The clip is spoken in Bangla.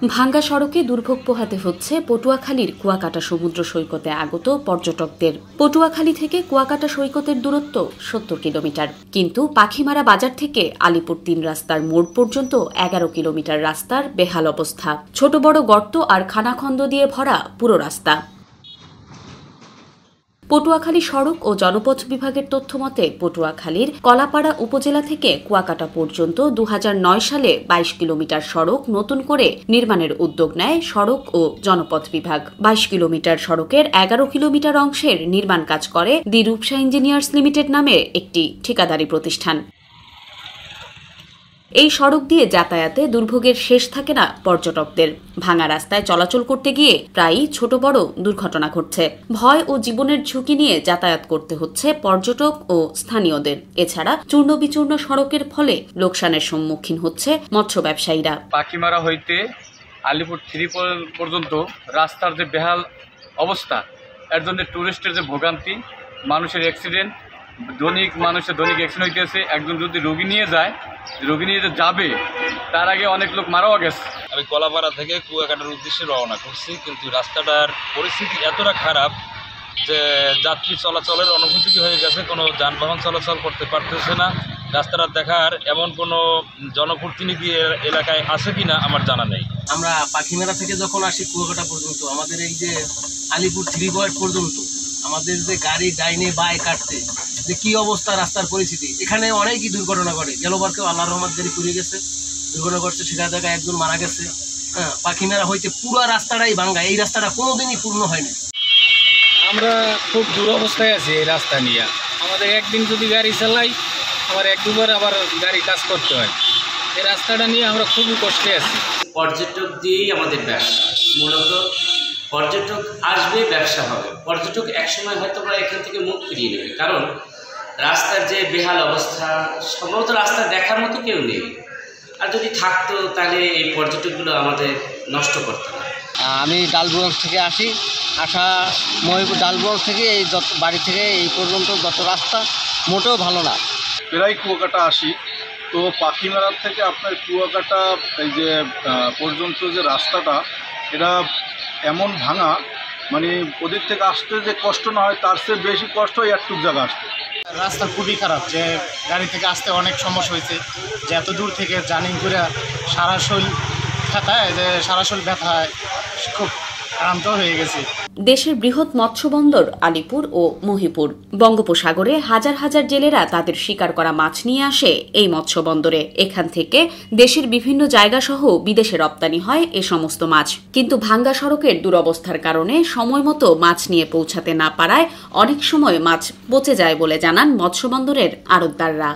ভাঙ্গা সড়কে দুর্ভোগ পোহাতে হচ্ছে পটুয়াখালীর কুয়াকাটা সমুদ্র সৈকতে আগত পর্যটকদের। পটুয়াখালী থেকে কুয়াকাটা সৈকতের দূরত্ব ৭০ কিলোমিটার, কিন্তু পাখিমারা বাজার থেকে আলিপুর ৩ রাস্তার মোড় পর্যন্ত ১১ কিলোমিটার রাস্তার বেহাল অবস্থা। ছোট বড় গর্ত আর খানাখন্দ দিয়ে ভরা পুরো রাস্তা। পটুয়াখালী সড়ক ও জনপথ বিভাগের তথ্যমতে পটুয়াখালীর কলাপাড়া উপজেলা থেকে কুয়াকাটা পর্যন্ত ২০০৯ সালে ২২ কিলোমিটার সড়ক নতুন করে নির্মাণের উদ্যোগ নেয় সড়ক ও জনপথ বিভাগ। ২২ কিলোমিটার সড়কের ১১ কিলোমিটার অংশের নির্মাণ কাজ করে দি রূপসা ইঞ্জিনিয়ার্স লিমিটেড নামের একটি ঠিকাদারি প্রতিষ্ঠান। এই সড়ক দিয়ে যাতায়াতে দুর্ভোগের শেষ থাকে না পর্যটকদের। ভাঙা রাস্তায় চলাচল করতে গিয়ে প্রায়ই ছোট বড় দুর্ঘটনা ঘটছে। ভয় ও জীবনের ঝুঁকি নিয়ে যাতায়াত করতে হচ্ছে পর্যটক ও স্থানীয়দের। এছাড়া চূর্ণ বিচূর্ণ সড়কের ফলে লোকসানের সম্মুখীন হচ্ছে মৎস্য ব্যবসায়ীরা। পাখিমারা হইতে আলিপুর 3 পর্যন্ত রাস্তার যে বেহাল অবস্থা, এর জন্য টুরিস্টের যে ভোগান্তি, মানুষের অ্যাক্সিডেন্ট, মানুষের দৈনিক অ্যাক্সিডেন্ট হইতেছে। একজন যদি রোগী নিয়ে যাবে, তার আগে অনেক লোক মারাও গেছে। আমি কলাপাড়া থেকে কুয়াকাটার উদ্দেশ্যে রওনা করছি, কিন্তু রাস্তাটার পরিস্থিতি এতটা খারাপ যে যাত্রী চলাচলের অনুপযোগী হয়ে গেছে। কোনো যানবাহন চলাচল করতে পারতেছে না। রাস্তাটা দেখার এমন কোনো জনপ্রতিনিধি এলাকায় আছে কিনা আমার জানা নেই। আমরা পাখিমারা থেকে যখন আসি কুয়াকাটা পর্যন্ত, আমাদের এই যে আলিপুর 3 পর্যন্ত আমাদের যে গাড়ি ডাইনে বাই কাটতে যে কি অবস্থা, রাস্তার পরিস্থিতি, এখানে অনেকই দুর্ঘটনা ঘটে। গেলবার কেউ আল্লাহর রহমত দেরি করে গেছে, দুর্ঘটনা ঘটছে, সেখানে জায়গায় একজন মারা গেছে। হ্যাঁ, পাখিমারা হইতে পুরো রাস্তাটাই ভাঙ্গা। এই রাস্তাটা কোনোদিনই পূর্ণ হয়নি। আমরা খুব দুরবস্থায় আছি এই রাস্তা নিয়ে। আমাদের একদিন যদি গাড়ি চালাই, আবার 1-2 বার আবার গাড়ি কাজ করতে হয়। এই রাস্তাটা নিয়ে আমরা খুবই কষ্টে আছি। পর্যটক দিয়েই আমাদের ব্যবসা, মূলত পর্যটক আসবে, ব্যবসা হবে। পর্যটক একসময় হয়তো বা এখান থেকে মুখ ফিরিয়ে নেবে, কারণ রাস্তার যে বেহাল অবস্থা, সম্ভবত রাস্তা দেখার মতো কেউ নেই। আর যদি থাকতো তাহলে এই পর্যটকগুলো আমাদের নষ্ট করতো না। আমি ডালবুয়ার্স থেকে আসা মহিপুর ডালবুয়ার্স থেকে এই বাড়ি থেকে এই পর্যন্ত যত রাস্তা মোটেও ভালো না। প্রায় কুয়াকাটা আসি, তো পাখিমারার থেকে আপনার কুয়াকাটা এই যে পর্যন্ত যে রাস্তাটা, এটা এমন ভাঙা, মানে ওদিক থেকে আসতে যে কষ্ট না হয় তার চেয়ে বেশি কষ্ট হয় একটু জায়গা আসতে। রাস্তা খুবই খারাপ, যে গাড়ি থেকে আসতে অনেক সমস্যা হয়েছে। যে এত দূর থেকে জার্নি করে সারা শরীর ব্যথায়, যে সারা শরীর ব্যথায় খুব ক্লান্ত হয়ে গেছে। দেশের বৃহৎ মৎস্য বন্দর আলিপুর ও মহিপুর। বঙ্গোপসাগরে হাজার হাজার জেলেরা তাদের শিকার করা মাছ নিয়ে আসে এই মৎস্য বন্দরে। এখান থেকে দেশের বিভিন্ন জায়গা সহ বিদেশে রপ্তানি হয় এ সমস্ত মাছ। কিন্তু ভাঙ্গা সড়কের দুরবস্থার কারণে সময় মতো মাছ নিয়ে পৌঁছাতে না পারায় অনেক সময় মাছ পচে যায় বলে জানান মৎস্য বন্দরের আড়তদাররা।